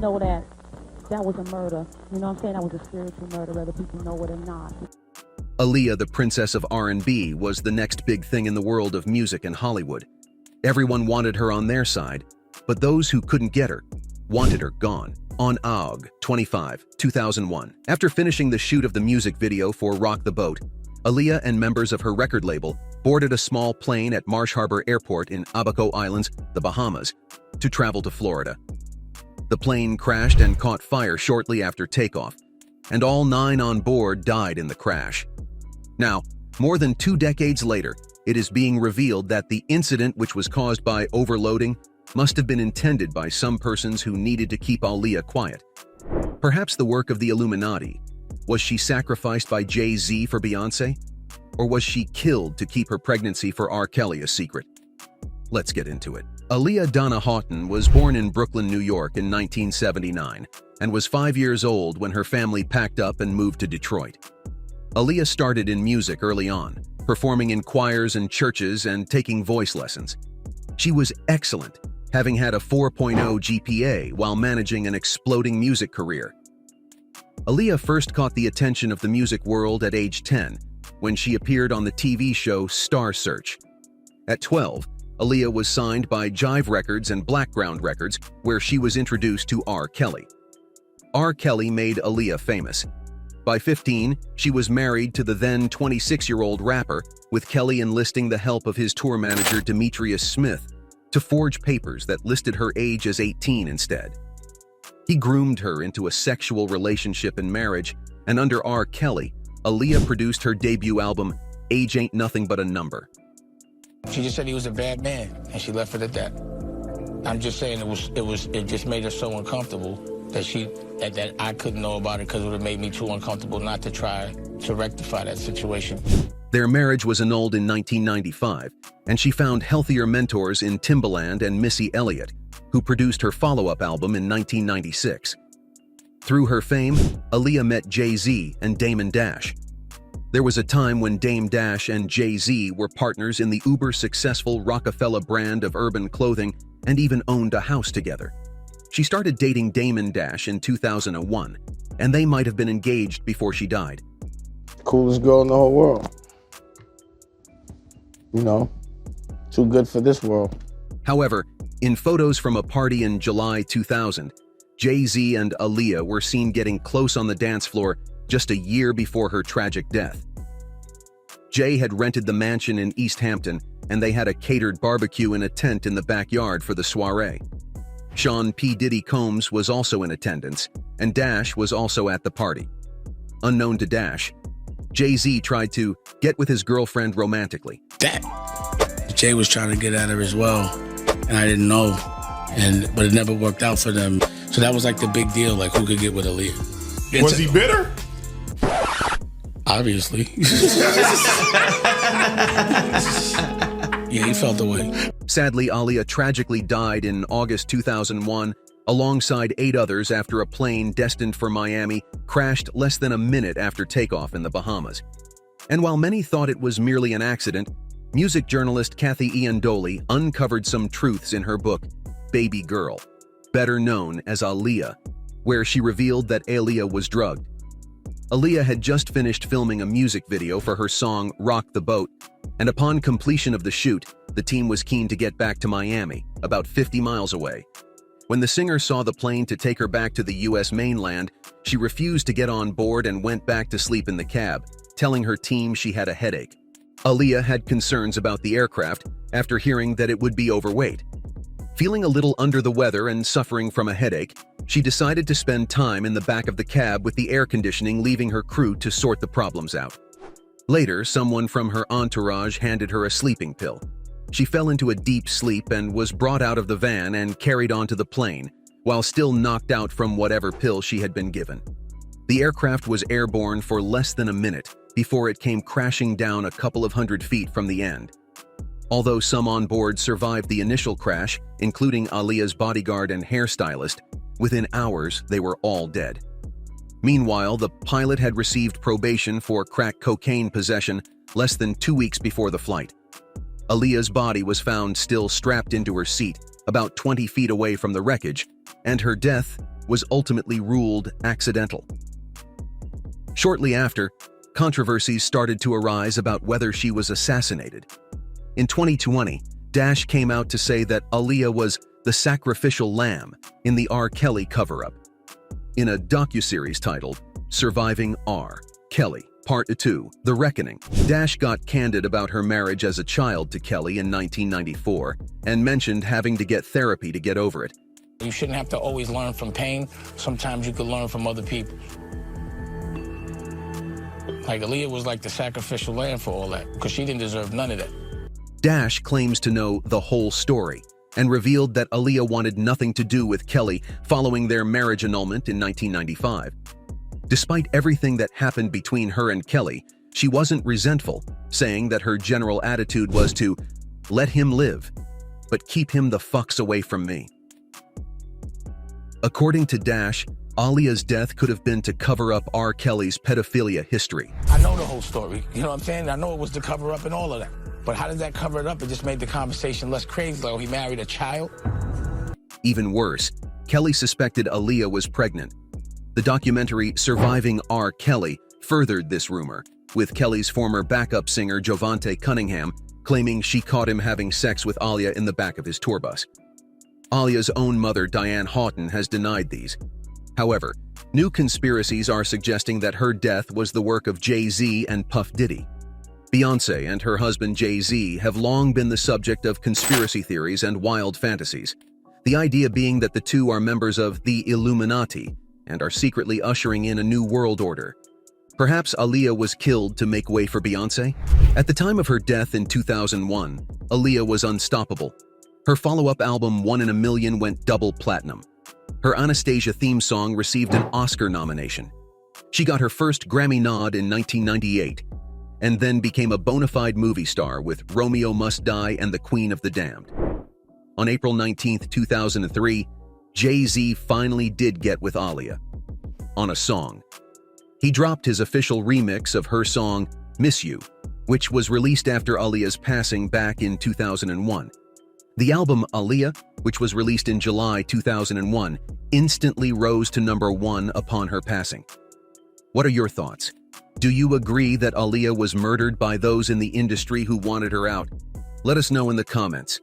know that that was a murder. You know what I'm saying? That was a spiritual murder, whether people know it or not. Aaliyah, the princess of R&B, was the next big thing in the world of music and Hollywood. Everyone wanted her on their side, but those who couldn't get her wanted her gone. On Aug. 25, 2001, after finishing the shoot of the music video for Rock the Boat, Aaliyah and members of her record label boarded a small plane at Marsh Harbor Airport in Abaco Islands, the Bahamas, to travel to Florida. The plane crashed and caught fire shortly after takeoff, and all 9 on board died in the crash. Now, more than 2 decades later, it is being revealed that the incident, which was caused by overloading, must have been intended by some persons who needed to keep Aaliyah quiet. Perhaps the work of the Illuminati. Was she sacrificed by Jay-Z for Beyoncé? Or was she killed to keep her pregnancy for R. Kelly a secret? Let's get into it. Aaliyah Donna Houghton was born in Brooklyn, New York in 1979 and was 5 years old when her family packed up and moved to Detroit. Aaliyah started in music early on, performing in choirs and churches and taking voice lessons. She was excellent, having had a 4.0 GPA while managing an exploding music career. Aaliyah first caught the attention of the music world at age 10, when she appeared on the TV show Star Search. At 12, Aaliyah was signed by Jive Records and Blackground Records, where she was introduced to R. Kelly. R. Kelly made Aaliyah famous. By 15, she was married to the then 26-year-old rapper, with Kelly enlisting the help of his tour manager Demetrius Smith to forge papers that listed her age as 18 instead. He groomed her into a sexual relationship and marriage, and under R. Kelly, Aaliyah produced her debut album, Age Ain't Nothing But a Number. She just said he was a bad man, and she left it at that. I'm just saying it just made her so uncomfortable that I couldn't know about it because it would have made me too uncomfortable not to try to rectify that situation. Their marriage was annulled in 1995, and she found healthier mentors in Timbaland and Missy Elliott, who produced her follow-up album in 1996. Through her fame, Aaliyah met Jay-Z and Damon Dash. There was a time when Dame Dash and Jay-Z were partners in the uber-successful Rockefeller brand of urban clothing and even owned a house together. She started dating Damon Dash in 2001, and they might have been engaged before she died. Coolest girl in the whole world. You know, too good for this world. However, in photos from a party in July 2000, Jay-Z and Aaliyah were seen getting close on the dance floor just a year before her tragic death. Jay had rented the mansion in East Hampton, and they had a catered barbecue in a tent in the backyard for the soiree. Sean P. Diddy Combs was also in attendance, and Dash was also at the party. Unknown to Dash, Jay-Z tried to get with his girlfriend romantically. That Jay was trying to get at her as well, and I didn't know, but it never worked out for them. So that was like the big deal, like who could get with Aaliyah. Was he bitter? Obviously. Yeah, he felt the way. Sadly, Aaliyah tragically died in August 2001 alongside 8 others after a plane destined for Miami crashed less than a minute after takeoff in the Bahamas. And while many thought it was merely an accident, music journalist Kathy Ian Doley uncovered some truths in her book, Baby Girl, better known as Aaliyah, where she revealed that Aaliyah was drugged. Aaliyah had just finished filming a music video for her song Rock the Boat, and upon completion of the shoot, the team was keen to get back to Miami, about 50 miles away. When the singer saw the plane to take her back to the U.S. mainland, she refused to get on board and went back to sleep in the cab, telling her team she had a headache. Aaliyah had concerns about the aircraft after hearing that it would be overweight. Feeling a little under the weather and suffering from a headache, she decided to spend time in the back of the cab with the air conditioning, leaving her crew to sort the problems out. Later, someone from her entourage handed her a sleeping pill. She fell into a deep sleep and was brought out of the van and carried onto the plane, while still knocked out from whatever pill she had been given. The aircraft was airborne for less than a minute before it came crashing down a couple of hundred feet from the end. Although some on board survived the initial crash, including Aaliyah's bodyguard and hairstylist, within hours they were all dead. Meanwhile, the pilot had received probation for crack cocaine possession less than 2 weeks before the flight. Aaliyah's body was found still strapped into her seat, about 20 feet away from the wreckage, and her death was ultimately ruled accidental. Shortly after, controversies started to arise about whether she was assassinated. In 2020, Dash came out to say that Aaliyah was the sacrificial lamb in the R. Kelly cover-up. In a docuseries titled Surviving R. Kelly, Part 2, The Reckoning, Dash got candid about her marriage as a child to Kelly in 1994 and mentioned having to get therapy to get over it. You shouldn't have to always learn from pain. Sometimes you could learn from other people. Like, Aaliyah was like the sacrificial lamb for all that, because she didn't deserve none of that. Dash claims to know the whole story and revealed that Aaliyah wanted nothing to do with Kelly following their marriage annulment in 1995. Despite everything that happened between her and Kelly, she wasn't resentful, saying that her general attitude was to let him live, but keep him the fucks away from me. According to Dash, Aaliyah's death could have been to cover up R. Kelly's pedophilia history. I know the whole story, you know what I'm saying? I know it was to cover up and all of that. But how did that cover it up? It just made the conversation less crazy, like, oh, he married a child? Even worse, Kelly suspected Aaliyah was pregnant. The documentary Surviving R. Kelly furthered this rumor, with Kelly's former backup singer Jovante Cunningham claiming she caught him having sex with Aaliyah in the back of his tour bus. Aaliyah's own mother, Diane Houghton, has denied these. However, new conspiracies are suggesting that her death was the work of Jay-Z and Puff Diddy. Beyoncé and her husband Jay-Z have long been the subject of conspiracy theories and wild fantasies, the idea being that the two are members of the Illuminati and are secretly ushering in a new world order. Perhaps Aaliyah was killed to make way for Beyoncé? At the time of her death in 2001, Aaliyah was unstoppable. Her follow-up album One in a Million went double platinum. Her Anastasia theme song received an Oscar nomination. She got her first Grammy nod in 1998, and then became a bona fide movie star with Romeo Must Die and The Queen of the Damned. On April 19, 2003, Jay-Z finally did get with Aaliyah on a song. He dropped his official remix of her song, Miss You, which was released after Aaliyah's passing back in 2001. The album Aaliyah, which was released in July 2001, instantly rose to #1 upon her passing. What are your thoughts? Do you agree that Aaliyah was murdered by those in the industry who wanted her out? Let us know in the comments.